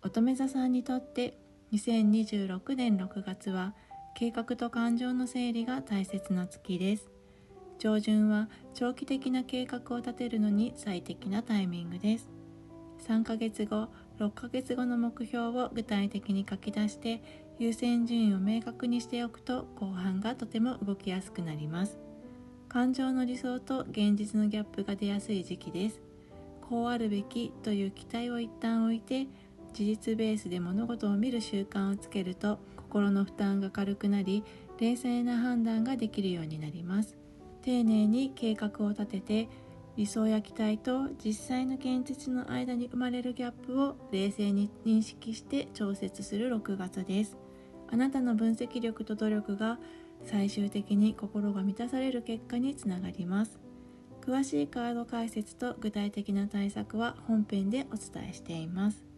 乙女座さんにとって2026年6月は計画と感情の整理が大切な月です。上旬は長期的な計画を立てるのに最適なタイミングです。3ヶ月後、6ヶ月後の目標を具体的に書き出して優先順位を明確にしておくと後半がとても動きやすくなります。感情の理想と現実のギャップが出やすい時期です。こうあるべきという期待を一旦置いて事実ベースで物事を見る習慣をつけると心の負担が軽くなり冷静な判断ができるようになります。丁寧に計画を立てて理想や期待と実際の現実の間に生まれるギャップを冷静に認識して調節する6月です。あなたの分析力と努力が最終的に心が満たされる結果につながります。詳しいカード解説と具体的な対策は本編でお伝えしています。